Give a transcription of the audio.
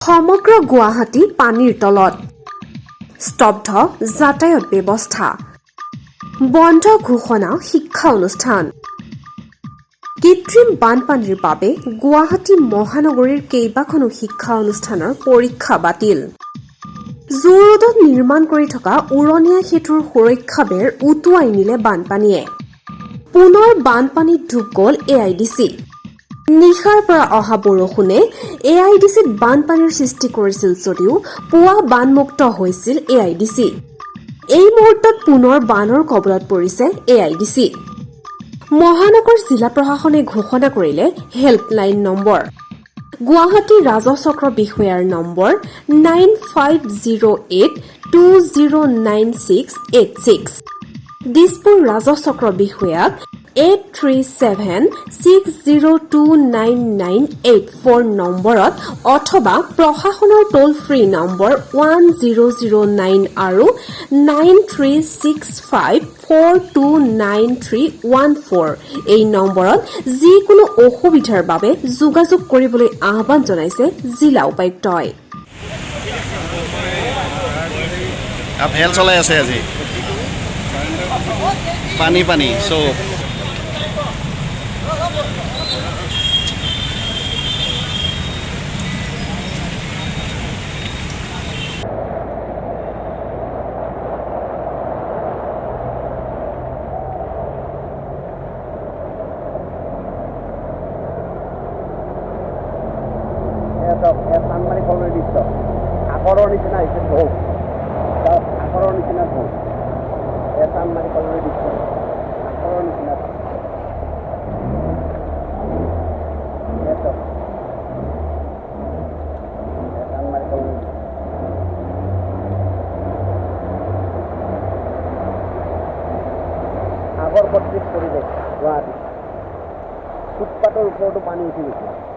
সমগ্ৰ গুৱাহাটী পানীৰ তলত স্তব্ধ যাতায়াত ব্যৱস্থা বন্ধ ঘোষণা শিক্ষা অনুষ্ঠান কৃত্ৰিম বানপানীৰ বাবে গুৱাহাটী মহানগৰীৰ কেইবাখনো শিক্ষা অনুষ্ঠানৰ পৰীক্ষা বাতিল জু ৰোডত নিৰ্মাণ কৰি থকা উৰণীয়া সেতুৰ সুৰক্ষা বেৰ উটুৱাই নিলে বানপানীয়ে পুনৰ বানপানীত ডুব গ'ল এআইডিচি নিশাৰ পৰা অহা বৰষুণে এআইডিচিত বানপানীৰ সৃষ্টি কৰিছিল যদিও পুৱা বানমুক্ত হৈছিল এআইডিচি এই মুহূৰ্তত পুনৰ বানৰ কবলত পৰিছে এআইডিচি মহানগৰ জিলা প্ৰশাসনে ঘোষণা কৰিলে হেল্পলাইন নম্বৰ গুৱাহাটী ৰাজহ চক্ৰ বিষয়াৰ নম্বৰ 9508209686 দিছপুৰ ৰাজহ চক্ৰ বিষয়াক 8376029984 নম্বৰত অথবা প্ৰশাসনৰ টোল ফ্ৰী নম্বৰ 1009 আৰু 9365429314 এই নম্বৰত যিকোনো অসুবিধাৰ বাবে যোগাযোগ কৰিবলৈ আহ্বান জনাইছে জিলা উপায়ুক্তই আপহেল চলাই আছে আজি পানী চব চানমাৰী কলনী দৃশ্য আগৰৰ নিচিনা হৈছে বহুত আগৰৰ নিচিনা বহুত চানমাৰী কলনী দৃশ্য আগৰৰ নিচিনা চানমাৰী কলনী আগৰ ৩৫ পৰিৱেশ গুৱাহাটী ফুটপাথৰ ওপৰতো পানী উঠি গৈছে